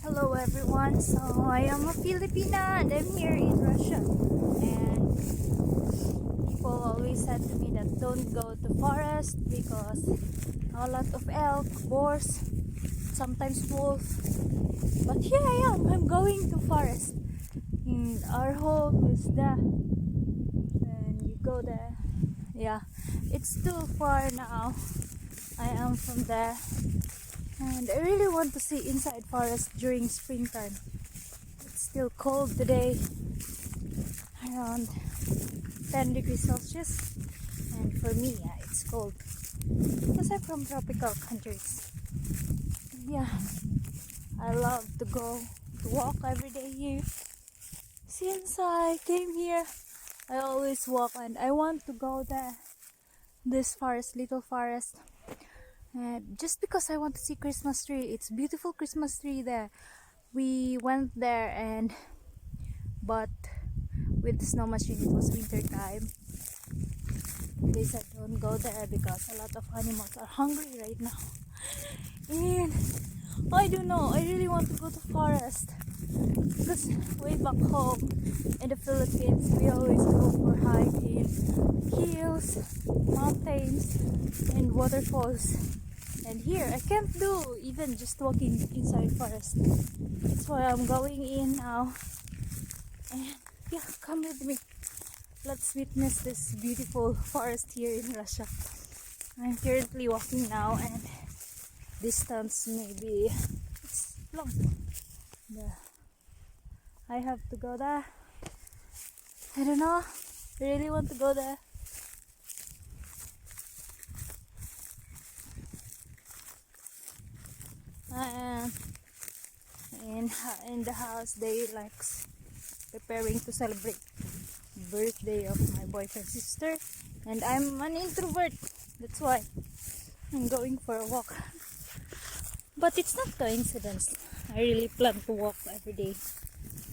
Hello everyone, so I am a Filipina and I'm here in Russia, and people always said to me that don't go to forest because a lot of elk, boars, sometimes wolf, but here I am, I'm going to forest. And our home is there and you go there. Yeah, it's too far now. I am from there and I really want to see inside forest during springtime. It's still cold today, around 10 degrees Celsius, and for me, yeah, it's cold because I'm from tropical countries. Yeah, I love to go to walk every day here. Since I came here, I always walk and I want to go there, this forest, little forest. And just because I want to see Christmas tree, it's beautiful Christmas tree there. We went there and but with the snow machine, it was winter time. They said don't go there because a lot of animals are hungry right now. And I don't know, I really want to go to forest because way back home in the Philippines we always go for hiking, hills, mountains and waterfalls. And here I can't do even just walking inside forest. That's why I'm going in now. And yeah, come with me. Let's witness this beautiful forest here in Russia. I'm currently walking now and distance maybe it's long. Yeah. I have to go there. I don't know. I really want to go there. And in the house they likes preparing to celebrate birthday of my boyfriend's sister, and I'm an introvert. That's why I'm going for a walk. But it's not coincidence. I really plan to walk every day,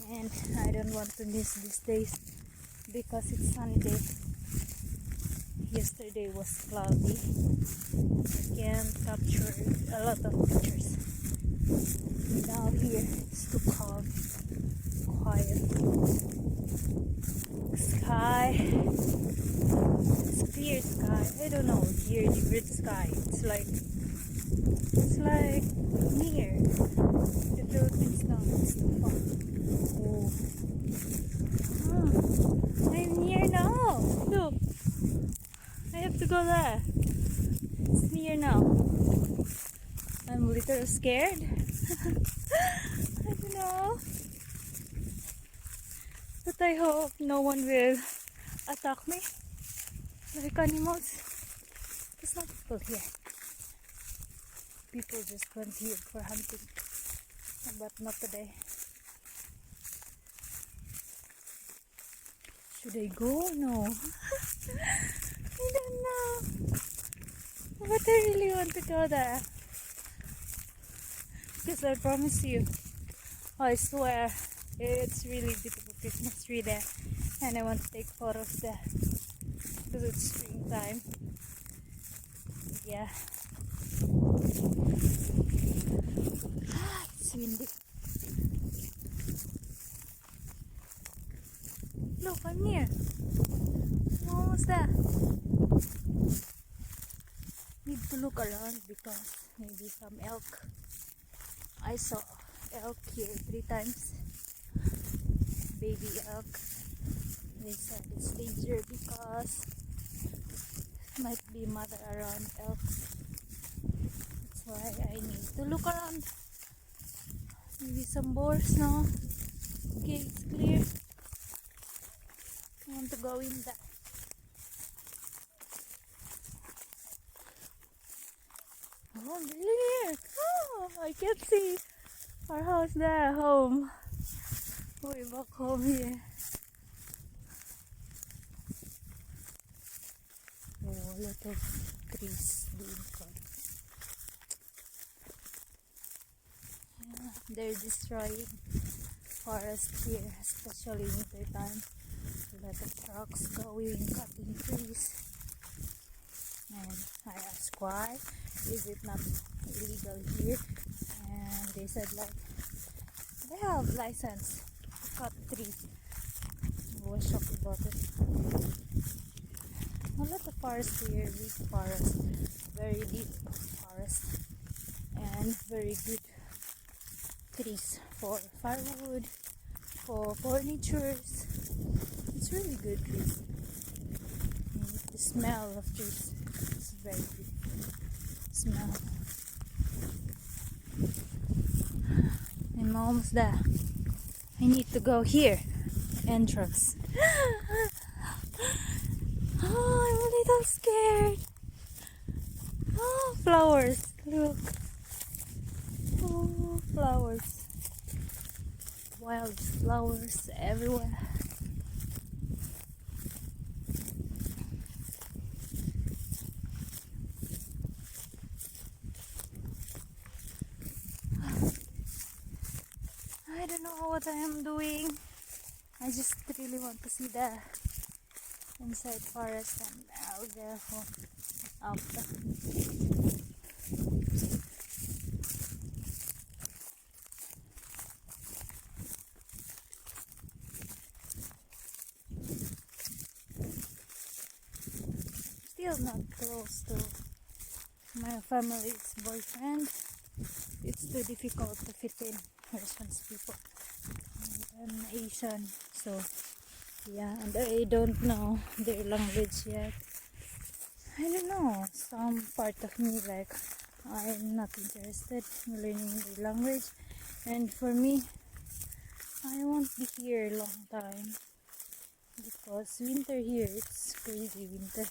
and I don't want to miss these days because it's sunny day. Yesterday was cloudy. I can't capture a lot of pictures. Now here it's too calm, quiet. Sky, it's clear sky. I don't know, here the grid sky. It's like near the Philippines now. It's too far. Oh, I'm near now. Look, I have to go there. It's near now. I'm a little scared. I don't know. But I hope no one will attack me like animals. There's not people here. People just went here for hunting. But not today. Should I go? No. I don't know. But I really want to go there. Because I promise you, I swear, it's really beautiful Christmas tree there. And I want to take photos there. Because it's springtime. Yeah. It's windy. Look, I'm near. I'm almost there. Need to look around because maybe some elk. I saw elk here 3 times. Baby elk. They said it's danger because might be mother around elk. That's why I need to look around. Maybe some boars, no? Okay, it's clear. I want to go in there. Oh, really? Oh, I can't see our house there, home. Way back home here. Oh, a lot of trees being cut. Yeah, they're destroying forest here, especially winter time. A lot of trucks going, cutting trees. And I asked why is it not illegal here, and they said like I have license to cut trees. I was shocked about it. A lot of forest here, big forest, very deep forest, and very good trees for firewood, for furnitures. It's really good trees. And the smell of trees is very good smell. I'm almost there. I need to go here. Entrance. Oh, I'm a little scared. Oh, flowers. Look. Oh, flowers. Wild flowers everywhere. I don't know what I am doing. I just really want to see the inside forest, and I'll go home after. Still not close to my family's boyfriend. It's too difficult to fit in Response people. And I'm Asian, so yeah, and I don't know their language yet. I don't know, some part of me like I'm not interested in learning the language, and for me I won't be here a long time because winter here, it's crazy winter.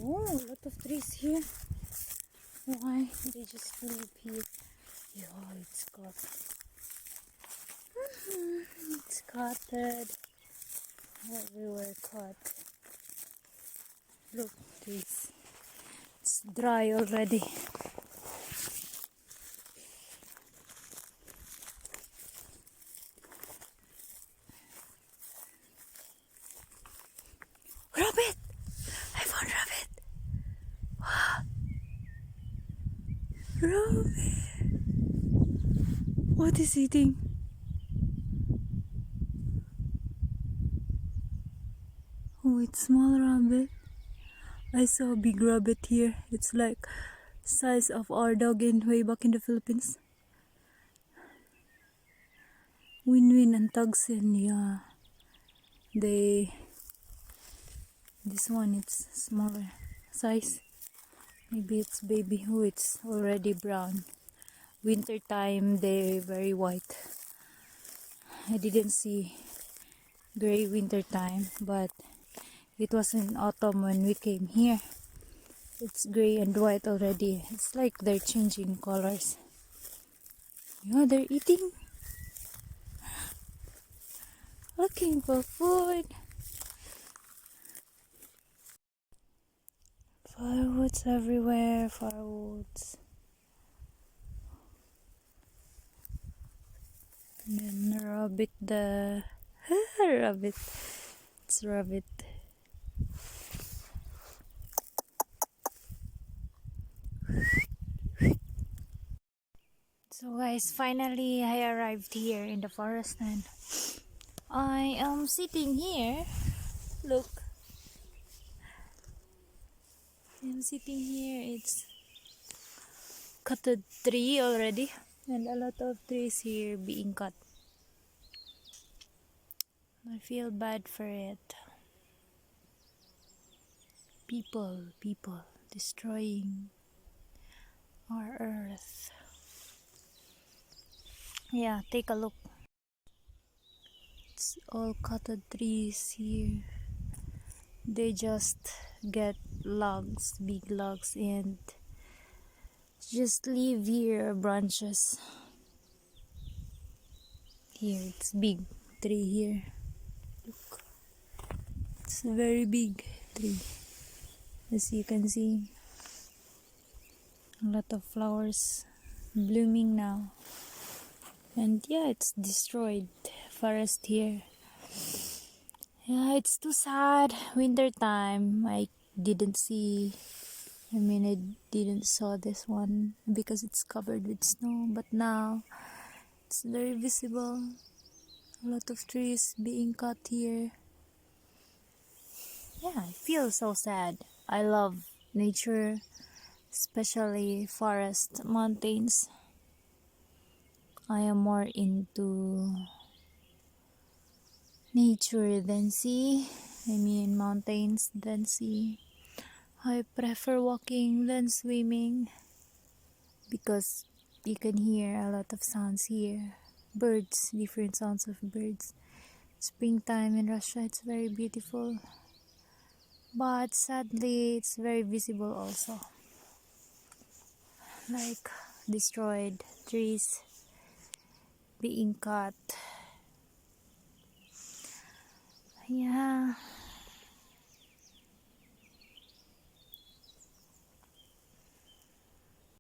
Oh, a lot of trees here. Why they just live here? Yeah, it's cut. It's cutted everywhere, cut. Look, trees. It's dry already. Rabbit! I found rabbit! Rabbit! What is eating? Oh, it's small rabbit. I saw a big rabbit here. It's like size of our dog in way back in the Philippines. Winwin and Tugsin, yeah. This one, it's smaller size. Maybe it's baby. Oh, it's already brown. Winter time, they're very white. I didn't see gray winter time, but it was in autumn when we came here. It's gray and white already. It's like they're changing colors. Yeah, they're eating. Looking for food. Firewoods everywhere, firewoods. And then rabbit, the rabbit. It's rabbit. So guys, finally I arrived here in the forest and I am sitting here. Look. I'm sitting here. It's cutted tree already and a lot of trees here being cut. I feel bad for it. People destroying our earth. Yeah, take a look. It's all cutted trees here. They just get logs, big logs, and just leave here branches. Here, it's big tree here. Look, it's a very big tree. As you can see, a lot of flowers blooming now. And yeah, it's destroyed forest here. Yeah, it's too sad. Winter time, I didn't saw this one because it's covered with snow. But now It's very visible. A lot of trees being cut here. Yeah, I feel so sad. I love nature, especially forest, mountains. I am more into nature than sea. I mean mountains than sea. I prefer walking than swimming because you can hear a lot of sounds here. Birds, different sounds of birds. Springtime in Russia, it's very beautiful. But sadly, it's very visible also. Like destroyed trees being cut. Yeah.